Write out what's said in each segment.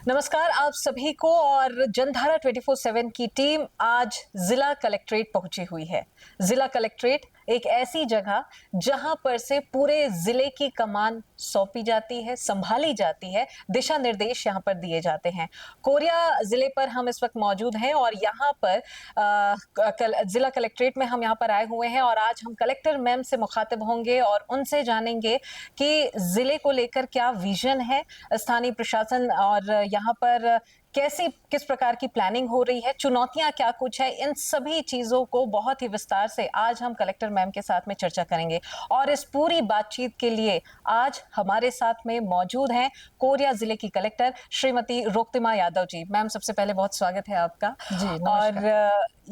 नमस्कार आप सभी को। और जनधारा 24/7 की टीम आज जिला कलेक्ट्रेट पहुंची हुई है। जिला कलेक्ट्रेट एक ऐसी जगह जहां पर से पूरे जिले की कमान सौंपी जाती है, संभाली जाती है, दिशा निर्देश यहां पर दिए जाते हैं। कोरिया जिले पर हम इस वक्त मौजूद हैं और यहां पर जिला कलेक्ट्रेट में हम यहां पर आए हुए हैं और आज हम कलेक्टर मैम से मुखातिब होंगे और उनसे जानेंगे कि जिले को लेकर क्या विजन है स्थानीय प्रशासन और यहाँ पर किस प्रकार की प्लानिंग हो रही है, चुनौतियां क्या कुछ है, इन सभी चीजों को बहुत ही विस्तार से आज हम कलेक्टर मैम के साथ में चर्चा करेंगे। और इस पूरी बातचीत के लिए आज हमारे साथ में मौजूद हैं कोरिया जिले की कलेक्टर श्रीमती रोक्तिमा यादव जी। मैम सबसे पहले बहुत स्वागत है आपका जी। और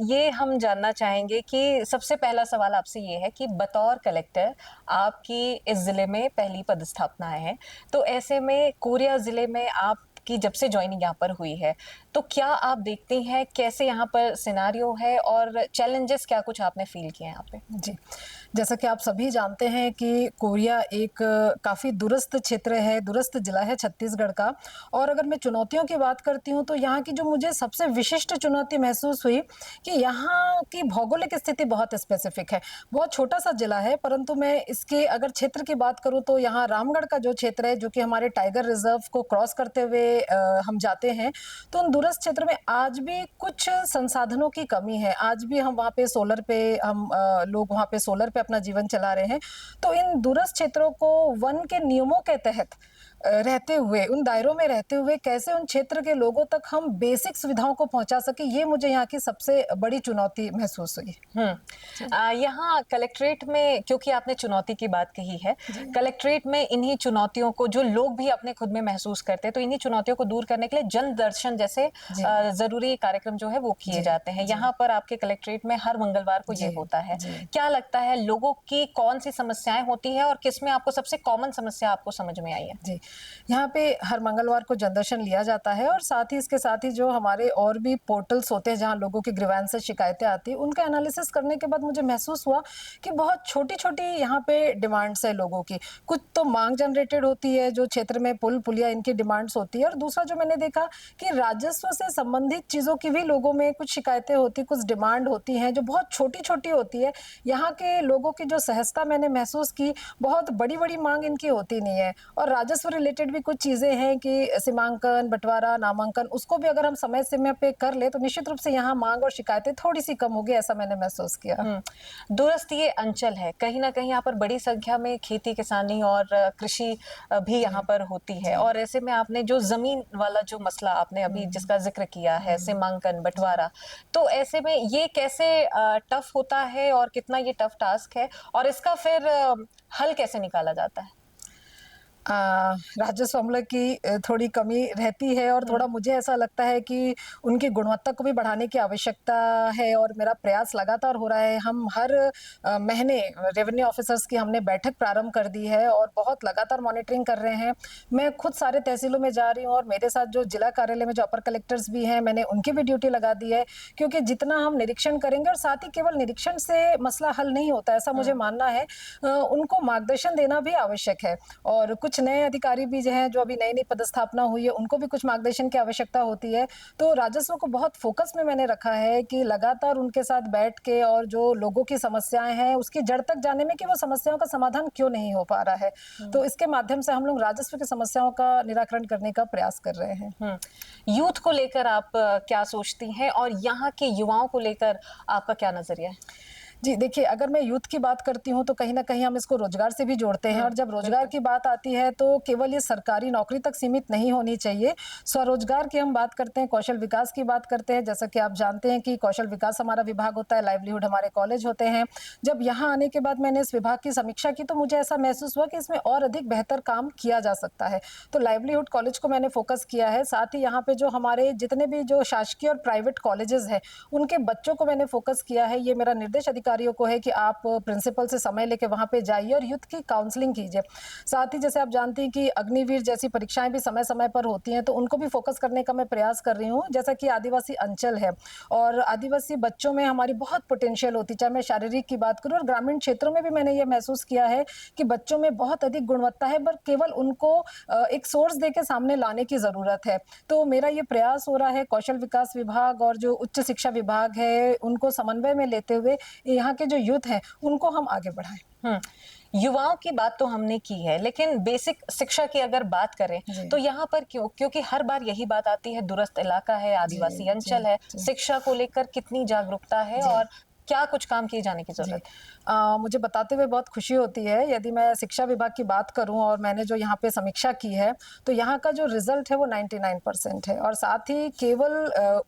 ये हम जानना चाहेंगे कि सबसे पहला सवाल आपसे ये है कि बतौर कलेक्टर आपकी इस जिले में पहली पदस्थापना है, तो ऐसे में कोरिया जिले में आप कि जब से ज्वाइनिंग यहाँ पर हुई है तो क्या आप देखते हैं कैसे यहाँ पर सिनारियो है और चैलेंजेस क्या कुछ आपने फील किए हैं यहाँ पे? जी, जैसा कि आप सभी जानते हैं कि कोरिया एक काफ़ी दूरस्थ क्षेत्र है, दूरस्थ जिला है छत्तीसगढ़ का। और अगर मैं चुनौतियों की बात करती हूँ तो यहाँ की जो मुझे सबसे विशिष्ट चुनौती महसूस हुई कि यहाँ की भौगोलिक स्थिति बहुत स्पेसिफिक है। बहुत छोटा-सा जिला है, परंतु मैं इसके अगर क्षेत्र की बात करूँ तो यहाँ रामगढ़ का जो क्षेत्र है, जो कि हमारे टाइगर रिज़र्व को क्रॉस करते हुए हम जाते हैं, तो उन दूरस्थ क्षेत्र में आज भी कुछ संसाधनों की कमी है। आज भी हम वहाँ पे सोलर पे लोग वहाँ पे सोलर पे अपना जीवन चला रहे हैं। तो इन दूरस्थ क्षेत्रों को वन के नियमों के तहत रहते हुए, उन दायरों में रहते हुए कैसे उन क्षेत्र के लोगों तक हम बेसिक सुविधाओं को पहुंचा सके, ये मुझे यहाँ की सबसे बड़ी चुनौती महसूस हुई। यहाँ कलेक्ट्रेट में, क्योंकि आपने चुनौती की बात कही है, कलेक्ट्रेट में इन्हीं चुनौतियों को जो लोग भी अपने खुद में महसूस करते हैं, तो इन्हीं चुनौतियों को दूर करने के लिए जन दर्शन जैसे जरूरी कार्यक्रम जो है वो किए जाते हैं। यहाँ पर आपके कलेक्ट्रेट में हर मंगलवार को ये होता है। क्या लगता है लोगों की कौन सी समस्याएं होती है और किसमें आपको सबसे कॉमन समस्या आपको समझ में आई है? जी, यहाँ पे हर मंगलवार को जनदर्शन लिया जाता है और साथ ही इसके साथ ही जो हमारे और भी पोर्टल्स होते हैं जहाँ लोगों की ग्रीवेंसेस शिकायतें आती हैं, उनका एनालिसिस करने के बाद मुझे महसूस हुआ कि बहुत छोटी-छोटी यहाँ पे डिमांड्स है लोगों की। कुछ तो मांग जनरेटेड होती है, जो क्षेत्र में पुल पुलिया इनकी डिमांड्स होती है, और दूसरा जो मैंने देखा कि राजस्व से संबंधित चीज़ों की भी लोगों में कुछ शिकायतें होती, कुछ डिमांड होती हैं जो बहुत छोटी-छोटी होती है। यहाँ के लोगों की जो सहजता मैंने महसूस की, बहुत बड़ी-बड़ी मांग इनकी होती नहीं है। और राजस्व रिलेटेड भी कुछ चीजें हैं कि सीमांकन, बंटवारा, नामांकन, उसको भी अगर हम समय सीमा पे कर ले तो निश्चित रूप से यहाँ मांग और शिकायतें थोड़ी सी कम होगी, ऐसा मैंने महसूस किया। दूरस्थ ये अंचल है, कहीं ना कहीं यहाँ पर बड़ी संख्या में खेती किसानी और कृषि भी यहाँ पर होती है, और ऐसे में आपने जो जमीन वाला जो मसला आपने अभी जिसका जिक्र किया है, सीमांकन, बंटवारा, तो ऐसे में ये कैसे टफ होता है और कितना ये टफ टास्क है और इसका फिर हल कैसे निकाला जाता है? राजस्व अमले की थोड़ी कमी रहती है और थोड़ा मुझे ऐसा लगता है कि उनकी गुणवत्ता को भी बढ़ाने की आवश्यकता है, और मेरा प्रयास लगातार हो रहा है। हम हर महीने रेवेन्यू ऑफिसर्स की हमने बैठक प्रारंभ कर दी है और बहुत लगातार मॉनिटरिंग कर रहे हैं। मैं खुद सारे तहसीलों में जा रही हूँ और मेरे साथ जो जिला कार्यालय में जो अपर कलेक्टर्स भी हैं, मैंने उनकी भी ड्यूटी लगा दी है, क्योंकि जितना हम निरीक्षण करेंगे, और साथ ही केवल निरीक्षण से मसला हल नहीं होता, ऐसा मुझे मानना है। उनको मार्गदर्शन देना भी आवश्यक है, और कुछ नए अधिकारी भी जो हैं, जो अभी नई नई पदस्थापना हुई है, उनको भी कुछ मार्गदर्शन की आवश्यकता होती है। तो राजस्व को बहुत फोकस में मैंने रखा है कि लगातार उनके साथ बैठ के और जो लोगों की समस्याएं हैं उसकी जड़ तक जाने में कि वो समस्याओं का समाधान क्यों नहीं हो पा रहा है, तो इसके माध्यम से हम लोग राजस्व की समस्याओं का निराकरण करने का प्रयास कर रहे हैं। यूथ को लेकर आप क्या सोचती हैं और यहाँ के युवाओं को लेकर आपका क्या नजरिया है? जी, देखिए, अगर मैं यूथ की बात करती हूँ तो कहीं न कहीं हम इसको रोजगार से भी जोड़ते हैं, और जब रोजगार की बात आती है तो केवल ये सरकारी नौकरी तक सीमित नहीं होनी चाहिए। स्वरोजगार की हम बात करते हैं, कौशल विकास की बात करते हैं। जैसा कि आप जानते हैं कि कौशल विकास हमारा विभाग होता है, लाइवलीहुड हमारे कॉलेज होते हैं। जब यहाँ आने के बाद मैंने इस विभाग की समीक्षा की तो मुझे ऐसा महसूस हुआ कि इसमें और अधिक बेहतर काम किया जा सकता है। तो लाइवलीहुड कॉलेज को मैंने फोकस किया है। साथ ही यहाँ पे जो हमारे जितने भी जो शासकीय और प्राइवेट कॉलेजेस हैं, उनके बच्चों को मैंने फोकस किया है। ये मेरा निर्देश अधिकारी अधिकारियों को है कि आप प्रिंसिपल से समय लेके वहाँ पे जाइए और यूथ की काउंसलिंग कीजिए। साथ ही जैसे आप जानती हैं कि अग्निवीर जैसी परीक्षाएं भी समय-समय पर होती हैं, तो उनको भी फोकस करने का मैं प्रयास कर रही हूँ। जैसा कि आदिवासी अंचल है और आदिवासी बच्चों में हमारी बहुत पोटेंशियल होती है, चाहे मैं शारीरिक की बात करूँ और ग्रामीण क्षेत्रों में भी मैंने ये महसूस किया है कि बच्चों में बहुत अधिक गुणवत्ता है, पर केवल उनको एक सोर्स देके सामने लाने की ज़रूरत है। तो मेरा ये प्रयास हो रहा है कौशल विकास विभाग और जो उच्च शिक्षा विभाग है, उनको समन्वय में लेते हुए यहाँ के जो यूथ हैं, उनको हम आगे बढ़ाएँ। युवाओं की बात तो हमने की है, लेकिन बेसिक शिक्षा की अगर बात करें जी। तो यहाँ पर क्यों? क्योंकि हर बार यही बात आती है, दूरस्थ इलाका है, जी, आदिवासी जी, अंचल है, जी, शिक्षा को लेकर कितनी जागरूकता है जी। और क्या कुछ काम किए जाने की जी। जरूरत मुझे बताते हुए बहुत खुशी होती है यदि मैं शिक्षा विभाग की बात करूं और मैंने जो यहाँ पे समीक्षा की है तो यहाँ का जो रिजल्ट है वो 99% है और साथ ही केवल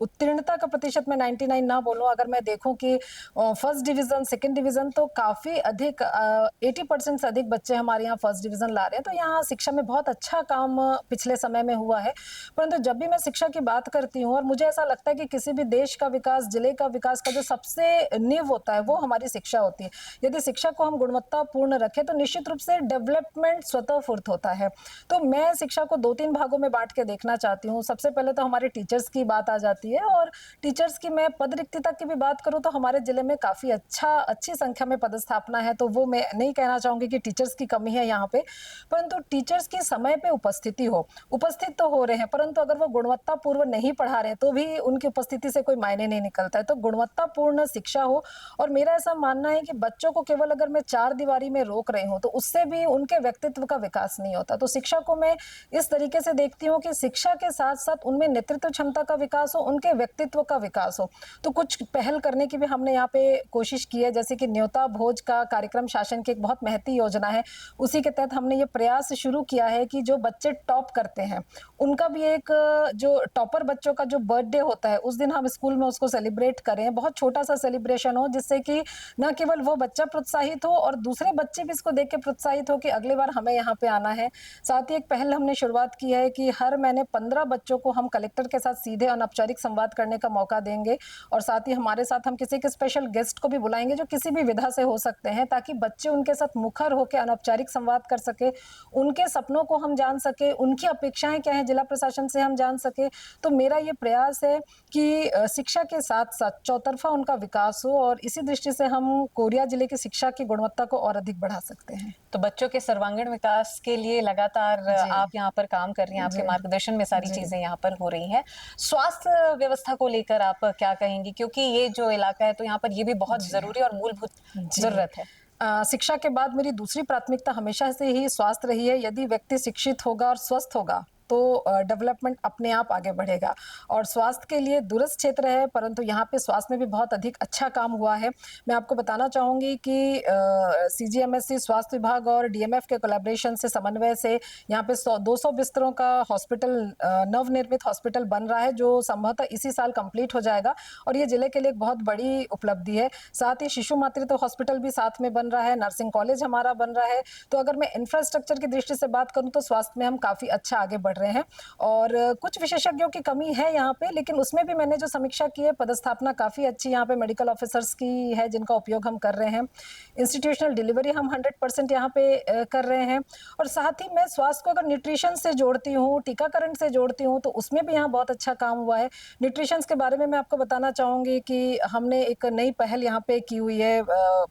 उत्तीर्णता का प्रतिशत मैं 99 ना बोलूं, अगर मैं देखूं कि फर्स्ट डिवीजन सेकंड डिवीजन तो काफी अधिक 80% से अधिक बच्चे हमारे यहाँ फर्स्ट डिवीजन ला रहे हैं। तो यहाँ शिक्षा में बहुत अच्छा काम पिछले समय में हुआ है। परंतु जब भी मैं शिक्षा की बात करती हूँ और मुझे ऐसा लगता है कि किसी भी देश का विकास, जिले का विकास का जो सबसे नींव होता है वो हमारी शिक्षा होती है। यदि शिक्षा को हम गुणवत्तापूर्ण रखें तो निश्चित रूप से डेवलपमेंट स्वतः फुर्त होता है। तो मैं शिक्षा को 2-3 भागों में बांट के देखना चाहती हूँ। सबसे पहले तो हमारे टीचर्स की बात आ जाती है और टीचर्स की मैं पद रिक्तता की भी बात करूँ तो हमारे जिले में काफी अच्छी संख्या में पदस्थापना है। तो वो मैं नहीं कहना चाहूंगी कि टीचर्स की कमी है यहाँ पे, परंतु टीचर्स की समय पे उपस्थिति हो, उपस्थित तो हो रहे हैं परंतु अगर वो गुणवत्तापूर्व नहीं पढ़ा रहे तो भी उनकी उपस्थिति से कोई मायने नहीं निकलता है। तो गुणवत्तापूर्ण शिक्षा हो और मेरा ऐसा मानना है कि बच्चों को केवल अगर मैं चार दीवारी में रोक रही हूँ तो उससे भी उनके व्यक्तित्व का विकास नहीं होता। तो शिक्षा को मैं इस तरीके से देखती हूँ कि शिक्षा के साथ साथ उनमें नेतृत्व क्षमता का विकास हो, उनके व्यक्तित्व का विकास हो। तो कुछ पहल करने की भी हमने यहाँ पे कोशिश की है, जैसे कि न्योता भोज का कार्यक्रम शासन की एक बहुत महती योजना है। उसी के तहत हमने ये प्रयास शुरू किया है कि जो बच्चे टॉप करते हैं उनका भी एक जो टॉपर बच्चों का जो बर्थडे होता है उस दिन हम स्कूल में उसको सेलिब्रेट करें। बहुत छोटा सा सेलिब्रेशन हो जिससे कि न केवल वो बच्चा प्रोत्साहित हो और दूसरे बच्चे भी इसको देख के प्रोत्साहित हो कि अगली बार हमें यहाँ पे आना है। साथ ही एक पहल हमने शुरुआत की है कि हर महीने 15 बच्चों को हम कलेक्टर के साथ सीधे अनौपचारिक संवाद करने का मौका देंगे और साथ ही हमारे साथ हम किसी के स्पेशल गेस्ट को भी बुलाएंगे जो किसी भी विधा से हो सकते हैं, ताकि बच्चे उनके साथ मुखर होकर अनौपचारिक संवाद कर सके, उनके सपनों को हम जान सके, उनकी अपेक्षाएं क्या है जिला प्रशासन से हम जान सके। तो मेरा ये प्रयास है कि शिक्षा के साथ साथ चौतरफा उनका विकास हो और इसी दृष्टि से हम कोरिया जिले की शिक्षा की गुणवत्ता को और अधिक बढ़ा सकते हैं। तो बच्चों के सर्वांगीण विकास के लिए लगातार आप यहाँ पर काम कर रही हैं, आपके मार्गदर्शन में सारी चीजें यहाँ पर हो रही हैं। स्वास्थ्य व्यवस्था को लेकर आप क्या कहेंगी, क्योंकि ये जो इलाका है तो यहाँ पर ये भी बहुत जरूरी और मूलभूत जरूरत है। शिक्षा के बाद मेरी दूसरी प्राथमिकता हमेशा से ही स्वास्थ्य रही है। यदि व्यक्ति शिक्षित होगा और स्वस्थ होगा तो डेवलपमेंट अपने आप आगे बढ़ेगा और स्वास्थ्य के लिए दूरस्थ क्षेत्र है परंतु यहाँ पे स्वास्थ्य में भी बहुत अधिक अच्छा काम हुआ है। मैं आपको बताना चाहूंगी कि सीजीएमएससी स्वास्थ्य विभाग और डीएमएफ के कोलैबोरेशन से, समन्वय से यहाँ पे 200 बिस्तरों का हॉस्पिटल, नवनिर्मित हॉस्पिटल बन रहा है जो संभवतः इसी साल कंप्लीट हो जाएगा और ये जिले के लिए एक बहुत बड़ी उपलब्धि है। साथ ही शिशु मातृत्व हॉस्पिटल भी साथ में बन रहा है, नर्सिंग कॉलेज हमारा बन रहा है। तो अगर मैं इंफ्रास्ट्रक्चर की दृष्टि से बात करूँ तो स्वास्थ्य में हम काफी अच्छा आगे बढ़ रहे हैं और कुछ विशेषज्ञों की कमी है यहाँ पे, लेकिन उसमें भी मैंने जो समीक्षा की है पदस्थापना काफी अच्छी यहाँ पे मेडिकल ऑफिसर्स की है जिनका उपयोग हम कर रहे हैं। इंस्टीट्यूशनल डिलीवरी हम 100% यहाँ पे कर रहे हैं और साथ ही मैं स्वास्थ्य को अगर न्यूट्रिशन से जोड़ती हूँ, टीकाकरण से जोड़ती हूँ तो उसमें भी यहाँ बहुत अच्छा काम हुआ है। न्यूट्रिशन के बारे में मैं आपको बताना चाहूंगी कि हमने एक नई पहल यहाँ पे की हुई है,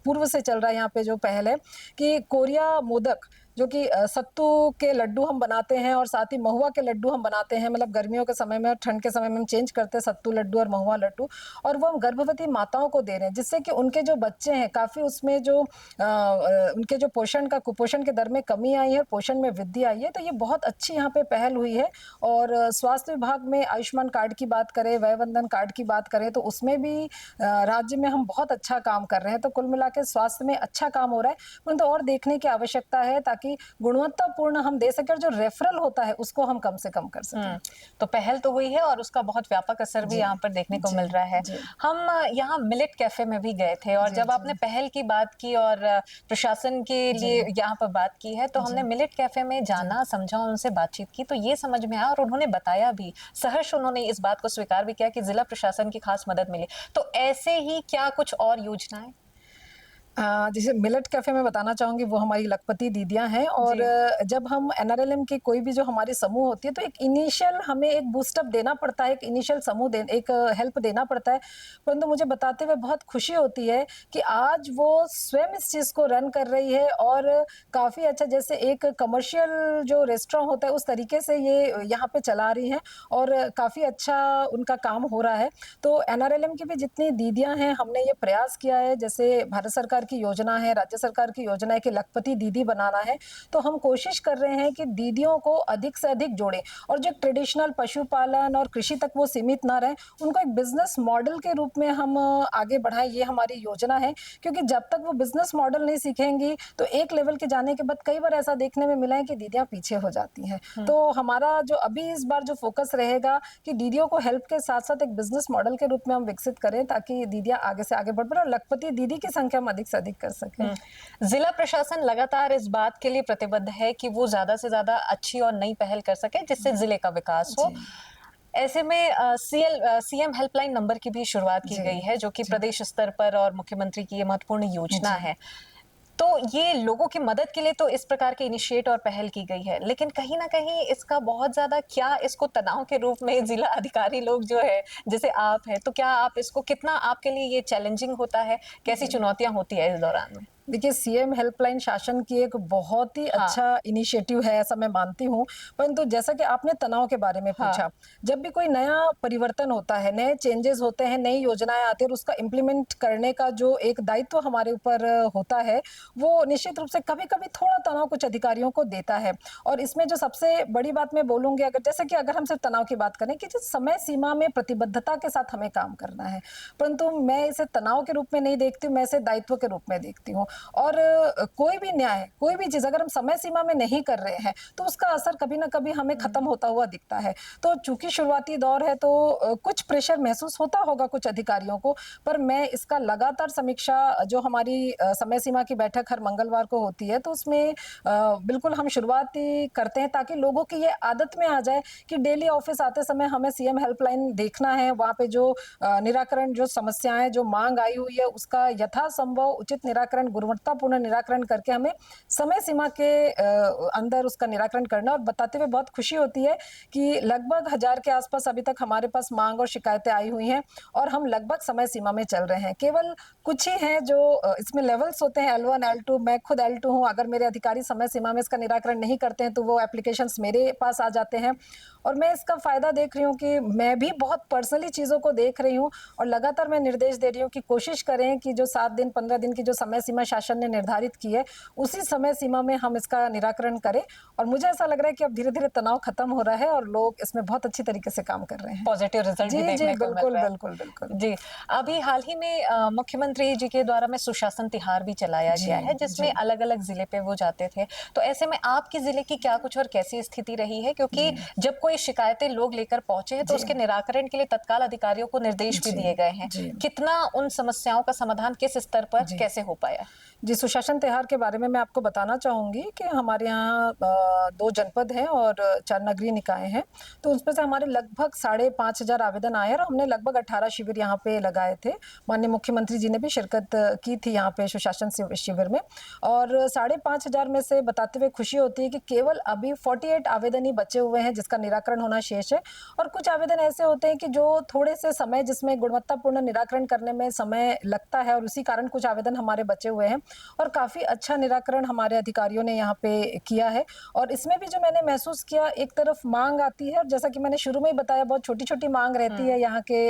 पूर्व से चल रहा है यहाँ पे जो पहल है कि कोरिया मोदक जो कि सत्तू के लड्डू हम बनाते हैं और साथ ही महुआ के लड्डू हम बनाते हैं, मतलब गर्मियों के समय में और ठंड के समय में हम चेंज करते हैं सत्तू लड्डू और महुआ लड्डू, और वो हम गर्भवती माताओं को दे रहे हैं जिससे कि उनके जो बच्चे हैं काफी उसमें जो उनके जो कुपोषण के दर में कमी आई है, पोषण में वृद्धि आई है। तो ये बहुत अच्छी यहाँ पे पहल हुई है और स्वास्थ्य विभाग में आयुष्मान कार्ड की बात करें, वय वंदन कार्ड की बात करें तो उसमें भी राज्य में हम बहुत अच्छा काम कर रहे हैं। तो कुल मिला के स्वास्थ्य में अच्छा काम हो रहा है, परंतु और देखने की आवश्यकता है ताकि गुणवत्तापूर्ण हम दे सके और जो रेफरल होता है उसको हम कम से कम कर सकें। तो पहल तो हुई है और उसका बहुत व्यापक असर भी यहाँ पर देखने को मिल रहा है। हम यहाँ मिलेट कैफे में भी गए थे और जब आपने पहल की बात की और प्रशासन के लिए यहाँ पर बात की है तो हमने मिलेट कैफे में जाना, समझा, उनसे बातचीत की तो ये समझ में आया और उन्होंने बताया भी, सहर्ष उन्होंने इस बात को स्वीकार भी किया कि जिला प्रशासन की खास मदद मिली। तो ऐसे ही क्या कुछ और योजनाएं? जैसे मिलेट कैफे में बताना चाहूंगी, वो हमारी लखपति दीदियां हैं। और जी। जब हम एनआरएलएम की कोई भी जो हमारी समूह होती है, तो एक इनिशियल हमें एक बूस्टअप देना पड़ता है, एक इनिशियल समूह दे एक हेल्प देना पड़ता है। परंतु मुझे बताते हुए बहुत खुशी होती है कि आज वो स्वयं इस चीज को रन कर रही है और काफी अच्छा, जैसे एक कमर्शियल जो रेस्टोरेंट होता है उस तरीके से ये यहाँ पे चला रही हैं और काफी अच्छा उनका काम हो रहा है। तो एनआरएलएम की भी जितनी दीदियां हैं, हमने ये प्रयास किया है, जैसे भारत सरकार की योजना है, राज्य सरकार की योजना है कि लखपति दीदी बनाना है, तो हम कोशिश कर रहे हैं कि दीदियों को अधिक से अधिक जोड़ें और जो ट्रेडिशनल पशुपालन और कृषि तक वो सीमित ना रहे, उनको एक बिजनेस मॉडल के रूप में हम आगे बढ़ाएं, ये हमारी योजना है। क्योंकि जब तक वो बिजनेस मॉडल नहीं सीखेंगी, तो एक लेवल के जाने के बाद कई बार ऐसा देखने में मिला है कि दीदियां पीछे हो जाती हैं। तो हमारा जो अभी इस बार जो फोकस रहेगा कि दीदियों को हेल्प के साथ साथ एक बिजनेस मॉडल के रूप में हम विकसित करें, ताकि दीदियां आगे से आगे बढ़ पाए और लखपति दीदी की संख्या हम अधिक से अधिक कर सकें। जिला प्रशासन लगातार इस बात के लिए प्रतिबद्ध है कि वो ज्यादा से ज्यादा अच्छी और नई पहल कर सके जिससे जिले का विकास हो। जी। ऐसे में सीएम हेल्पलाइन नंबर की भी शुरुआत की जी। गई है, जो कि जी। प्रदेश स्तर पर और मुख्यमंत्री की ये महत्वपूर्ण योजना जी। है। तो ये लोगों की मदद के लिए तो इस प्रकार के इनिशिएट और पहल की गई है, लेकिन कहीं ना कहीं इसका बहुत ज्यादा, क्या इसको तनाव के रूप में जिला अधिकारी लोग जो है, जैसे आप हैं, तो क्या आप इसको, कितना आपके लिए ये चैलेंजिंग होता है, कैसी चुनौतियां होती है इस दौरान में? देखिए, सीएम हेल्पलाइन शासन की एक बहुत ही हाँ। अच्छा इनिशिएटिव है, ऐसा मैं मानती हूँ। परंतु जैसा कि आपने तनाव के बारे में हाँ। पूछा, जब भी कोई नया परिवर्तन होता है, नए चेंजेस होते हैं, नई योजनाएं आती है और उसका इम्प्लीमेंट करने का जो एक दायित्व हमारे ऊपर होता है, वो निश्चित रूप से कभी-कभी थोड़ा तनाव कुछ अधिकारियों को देता है। और इसमें जो सबसे बड़ी बात मैं बोलूंगी, अगर जैसे कि अगर हम सिर्फ तनाव की बात करें कि जिस समय सीमा में प्रतिबद्धता के साथ हमें काम करना है, परंतु मैं इसे तनाव के रूप में नहीं देखती हूँ, मैं इसे दायित्व के रूप में देखती हूँ। और कोई भी न्याय, कोई भी चीज अगर हम समय सीमा में नहीं कर रहे हैं, तो उसका असर कभी ना कभी हमें खत्म होता हुआ दिखता है। तो चूंकि शुरुआती दौर है, तो कुछ प्रेशर महसूस होता होगा कुछ अधिकारियों को, पर मैं इसका लगातार समीक्षा, जो हमारी समय सीमा की बैठक हर मंगलवार को होती है, तो उसमें बिल्कुल हम शुरुआत ही करते हैं, ताकि लोगों की ये आदत में आ जाए कि डेली ऑफिस आते समय हमें सीएम हेल्पलाइन देखना है, वहां पे जो निराकरण, जो समस्याएं, जो मांग आई हुई है, उसका यथासंभव उचित निराकरण, गुणवत्तापूर्ण निराकरण करके हमें समय सीमा के अंदर उसका निराकरण करना। और बताते हुए बहुत खुशी होती है कि लगभग 1000 के आसपास अभी तक हमारे पास मांग और शिकायतें आई हुई हैं और हम लगभग समय सीमा में चल रहे हैं। केवल कुछ ही हैं जो इसमें लेवल्स होते हैं, L1 L2, मैं खुद L2 हूँ। अगर मेरे अधिकारी समय सीमा में इसका निराकरण नहीं करते हैं, तो वो एप्लीकेशंस मेरे पास आ जाते हैं और मैं इसका फायदा देख रही हूँ कि मैं भी बहुत पर्सनली चीजों को देख रही हूँ और लगातार मैं निर्देश दे रही हूँ कि कोशिश करें कि जो 7 दिन 15 दिन की जो समय सीमा शासन ने निर्धारित की है, उसी समय सीमा में हम इसका निराकरण करें। और मुझे ऐसा लग रहा है कि अब धीरे धीरे तनाव खत्म हो रहा है और लोग इसमें बहुत अच्छी तरीके से काम कर रहे हैं। पॉजिटिव रिजल्ट भी जी जी, देखने को मिल बिल्कुल रहा है। बिल्कुल बिल्कुल। जी, अभी हाल ही में मुख्यमंत्री जी के द्वारा में सुशासन तिहार भी चलाया जी। गया है, जिसमें जी। अलग अलग जिले पे वो जाते थे। तो ऐसे में आपके जिले की क्या कुछ और कैसी स्थिति रही है, क्योंकि जी। जब कोई शिकायतें लोग लेकर पहुंचे हैं, तो जी। उसके निराकरण के लिए तत्काल अधिकारियों को निर्देश भी जी। दिए गए हैं। जी। कितना उन समस्याओं का समाधान किस स्तर पर जी। कैसे हो पाया? जी, सुशासन त्योहार के बारे में मैं आपको बताना चाहूँगी कि हमारे यहाँ 2 जनपद हैं और 4 नगरीय निकाय हैं। तो उसमें से हमारे लगभग 5,500 आवेदन आए और हमने लगभग 18 शिविर यहाँ पे लगाए थे। माननीय मुख्यमंत्री जी ने भी शिरकत की थी यहाँ पे सुशासन शिविर में। और 5,500 में से बताते हुए खुशी होती है कि केवल अभी 48 आवेदन ही बचे हुए हैं, जिसका निराकरण होना शेष है। और कुछ आवेदन ऐसे होते हैं कि जो थोड़े से समय, जिसमें गुणवत्तापूर्ण निराकरण करने में समय लगता है और उसी कारण कुछ आवेदन हमारे बचे हुए हैं और काफी अच्छा निराकरण हमारे अधिकारियों ने यहाँ पे किया है। और इसमें भी जो मैंने महसूस किया, एक तरफ मांग आती है और जैसा कि मैंने शुरू में ही बताया, बहुत छोटी छोटी मांग रहती है यहाँ के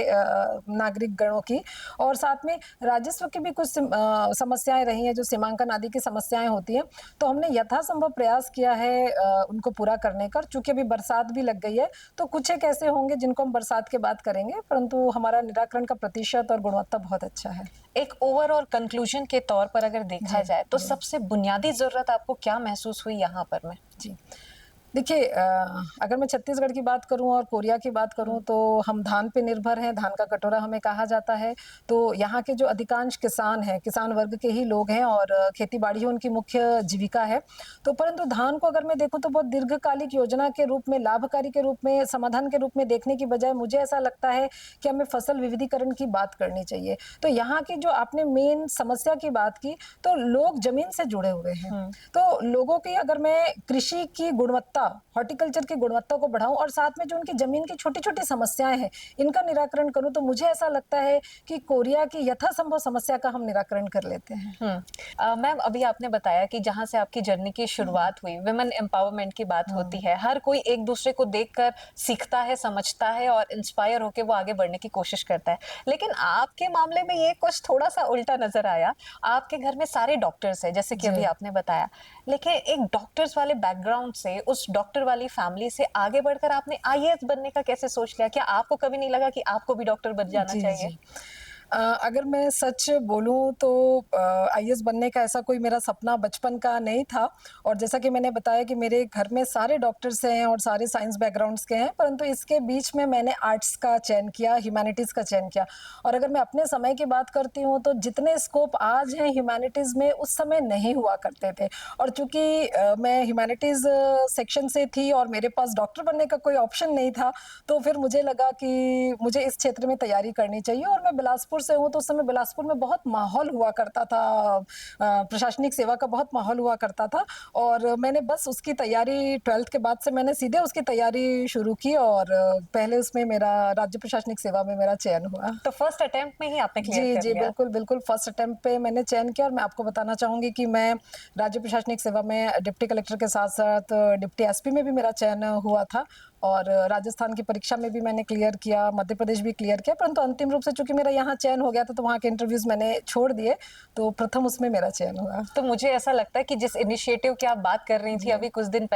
नागरिक गणों की, और साथ में राजस्व की भी कुछ समस्याएं रही हैं, जो सीमांकन आदि की समस्याएं होती हैं। तो हमने यथासंभव प्रयास किया है उनको पूरा करने का। चूंकि अभी बरसात भी लग गई है, तो कुछ एक ऐसे होंगे जिनको हम बरसात के बाद करेंगे, परंतु हमारा निराकरण का प्रतिशत और गुणवत्ता बहुत अच्छा है। एक ओवरऑल कंक्लूजन के तौर पर अगर देखा जी। जाए, तो जी। सबसे बुनियादी जरूरत आपको क्या महसूस हुई यहाँ पर में? जी। देखिए अगर मैं छत्तीसगढ़ की बात करूं और कोरिया की बात करूं तो हम धान पे निर्भर हैं, धान का कटोरा हमें कहा जाता है। तो यहाँ के जो अधिकांश किसान हैं, किसान वर्ग के ही लोग हैं और खेती बाड़ी ही उनकी मुख्य जीविका है। तो परंतु धान को अगर मैं देखूं तो बहुत दीर्घकालिक योजना के रूप में, लाभकारी के रूप में, समाधान के रूप में देखने की बजाय मुझे ऐसा लगता है कि हमें फसल विविधीकरण की बात करनी चाहिए। तो यहाँ की जो आपने मेन समस्या की बात की, तो लोग जमीन से जुड़े हुए हैं। तो लोगों की अगर मैं कृषि की गुणवत्ता, हॉर्टिकल्चर की गुणवत्ता को बढ़ाऊं और साथ में जो उनकी जमीन की छोटी-छोटी समस्याएं हैं, इनका निराकरण करूं, तो मुझे ऐसा लगता है कि कोरिया की यथासंभव समस्या का हम निराकरण कर लेते हैं। मैम, अभी आपने बताया कि जहां से आपकी जर्नी की शुरुआत हुई, विमेन एम्पावरमेंट की बात होती है, हर कोई एक दूसरे को देखकर सीखता है, समझता है और इंस्पायर होकर वो आगे बढ़ने की कोशिश करता है। लेकिन आपके मामले में ये कुछ थोड़ा सा उल्टा नजर आया। आपके घर में सारे डॉक्टर्स हैं, जैसे कि अभी जी। आपने बताया, लेकिन एक डॉक्टर्स वाले बैकग्राउंड से, उस डॉक्टर वाली फैमिली से आगे बढ़कर आपने आईएएस बनने का कैसे सोच लिया? क्या आपको कभी नहीं लगा कि आपको भी डॉक्टर बन जाना जी, चाहिए? जी। अगर मैं सच बोलूँ तो आईएएस बनने का ऐसा कोई मेरा सपना बचपन का नहीं था और जैसा कि मैंने बताया कि मेरे घर में सारे डॉक्टर्स हैं और सारे साइंस बैकग्राउंड्स के हैं, परंतु इसके बीच में मैंने आर्ट्स का चयन किया, ह्यूमैनिटीज़ का चयन किया। और अगर मैं अपने समय की बात करती हूँ तो जितने स्कोप आज हैं ह्यूमैनिटीज़ में, उस समय नहीं हुआ करते थे। और चूँकि मैं ह्यूमैनिटीज़ सेक्शन से थी और मेरे पास डॉक्टर बनने का कोई ऑप्शन नहीं था, तो फिर मुझे लगा कि मुझे इस क्षेत्र में तैयारी करनी चाहिए और मैं बिलासपुर से हूँ, तो उस समय बिलासपुर में बहुत माहौल हुआ करता था, प्रशासनिक सेवा का बहुत माहौल हुआ करता था और मैंने बस उसकी तैयारी 12th के बाद से मैंने सीधे उसकी तैयारी शुरू की और पहले उसमें मेरा राज्य प्रशासनिक सेवा में मेरा चयन हुआ। तो फर्स्ट अटेम्प्ट में ही आपने क्लियर जी, कर जी, लिया? बिल्कुल, बिल्कुल फर्स्ट अटेम्प्ट पे मैंने चयन किया और मैं आपको बताना चाहूँगी कि मैं राज्य प्रशासनिक सेवा में डिप्टी कलेक्टर के साथ-साथ डिप्टी एसपी में भी मेरा चयन हुआ था और राजस्थान की परीक्षा में भी मैंने क्लियर किया, मध्य प्रदेश भी क्लियर किया, परंतु अंतिम रूप से चूँकि मेरा यहाँ चयन हो गया था, तो वहाँ के इंटरव्यूज़ मैंने छोड़ दिए, तो प्रथम उसमें मेरा चयन हुआ। तो मुझे ऐसा लगता है कि जिस इनिशिएटिव की आप बात कर रही थी जी। अभी कुछ देर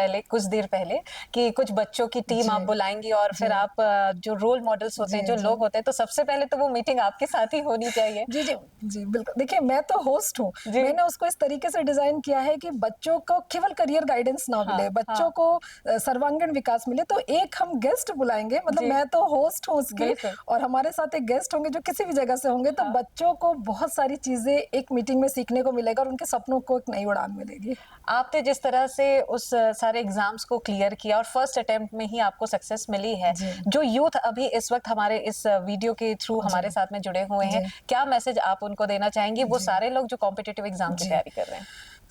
पहले, कि कुछ बच्चों की टीम जी, आप बुलाएंगी और जी। फिर आप जो रोल मॉडल्स होते हैं, जी, जो जी। लोग होते हैं, तो सबसे पहले तो वो मीटिंग आपके साथ ही होनी चाहिए। जी, जी। जी, बिल्कुल। देखिए, मैं तो होस्ट हूँ। जी। मैंने उसको इस तरीके से डिज़ाइन किया है कि बच्चों को केवल करियर गाइडेंस ना हाँ, मिले, बच्चों हाँ। को सर्वांगीण विकास मिले। तो एक हम गेस्ट बुलाएँगे, मतलब जी, मैं तो होस्ट हूँ उसकी बिल्कुल। और हमारे साथ एक गेस्ट होंगे जो किसी भी जगह से होंगे, तो हाँ। बच्चों को बहुत सारी चीज़ें एक मीटिंग में सीखने को मिलेगा और उनके सपनों को एक नई उड़ान मिलेगी। आपने जिस तरह से उस सारे एग्जाम्स को क्लियर किया और फर्स्ट अटेम्प्ट में ही आपको सक्सेस मिली है, जी, जो यूथ अभी इस वक्त हमारे इस वीडियो के थ्रू जी, हमारे साथ में जुड़े हुए हैं, जी, क्या मैसेज आप उनको देना चाहेंगी, वो जी, सारे लोग जो कॉम्पिटिटिव एग्जाम की जी। तैयारी कर रहे हैं?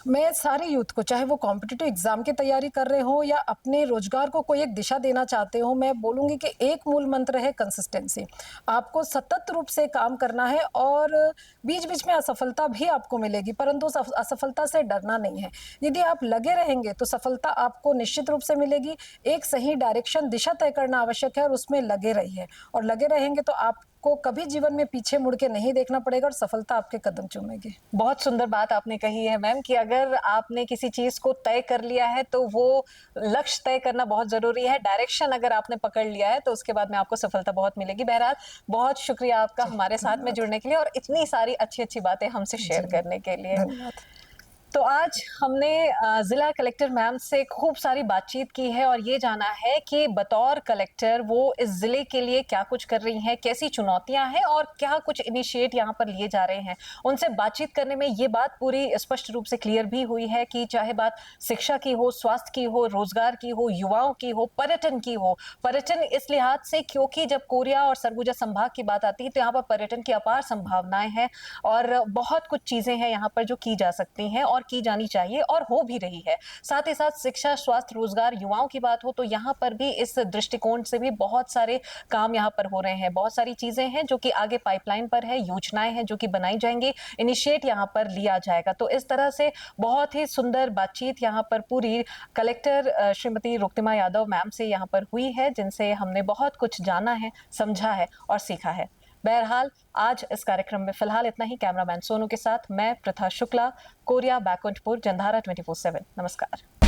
मैं सारे यूथ को, चाहे वो कॉम्पिटिटिव एग्जाम की तैयारी कर रहे हो या अपने रोजगार को कोई एक दिशा देना चाहते हो, मैं बोलूंगी कि एक मूल मंत्र है कंसिस्टेंसी। आपको सतत रूप से काम करना है और बीच बीच में असफलता भी आपको मिलेगी, परंतु उस असफलता से डरना नहीं है। यदि आप लगे रहेंगे तो सफलता आपको निश्चित रूप से मिलेगी। एक सही डायरेक्शन, दिशा तय करना आवश्यक है और उसमें लगे रहिए और लगे रहेंगे तो आपको कभी जीवन में पीछे मुड़ के नहीं देखना पड़ेगा और सफलता आपके कदम चूमेगी। बहुत सुंदर बात आपने कही है मैम, कि अगर आपने किसी चीज को तय कर लिया है तो वो लक्ष्य तय करना बहुत जरूरी है। डायरेक्शन अगर आपने पकड़ लिया है तो उसके बाद में आपको सफलता बहुत मिलेगी। बहरहाल, बहुत शुक्रिया आपका जी, हमारे साथ में धन्यवाद। जुड़ने के लिए और इतनी सारी अच्छी अच्छी बातें हमसे शेयर जी, करने के लिए। धन्यवाद। तो आज हमने जिला कलेक्टर मैम से खूब सारी बातचीत की है और ये जाना है कि बतौर कलेक्टर वो इस जिले के लिए क्या कुछ कर रही हैं, कैसी चुनौतियां हैं और क्या कुछ इनिशिएट यहाँ पर लिए जा रहे हैं। उनसे बातचीत करने में ये बात पूरी स्पष्ट रूप से क्लियर भी हुई है कि चाहे बात शिक्षा की हो, स्वास्थ्य की हो, रोजगार की हो, युवाओं की हो, पर्यटन की हो। पर्यटन इस लिहाज से क्योंकि जब कोरिया और सरगुजा संभाग की बात आती है तो यहाँ पर पर्यटन की अपार संभावनाएं हैं और बहुत कुछ चीजें हैं यहाँ पर जो की जा सकती हैं और की जानी चाहिए और हो भी रही है। साथ ही साथ शिक्षा, स्वास्थ्य, रोजगार, युवाओं की बात हो तो यहाँ पर भी इस दृष्टिकोण से भी बहुत सारे काम यहाँ पर हो रहे हैं। बहुत सारी चीजें हैं जो कि आगे पाइपलाइन पर है, योजनाएं हैं जो कि बनाई जाएंगी, इनिशिएट यहाँ पर लिया जाएगा। तो इस तरह से बहुत ही सुंदर बातचीत यहाँ पर पूरी कलेक्टर श्रीमती रुक्तिमा यादव मैम से यहाँ पर हुई है, जिनसे हमने बहुत कुछ जाना है, समझा है और सीखा है। बहरहाल, आज इस कार्यक्रम में फिलहाल इतना ही। कैमरामैन सोनू के साथ मैं प्रथा शुक्ला, कोरिया बैकुंठपुर, जंधारा 24/7। नमस्कार।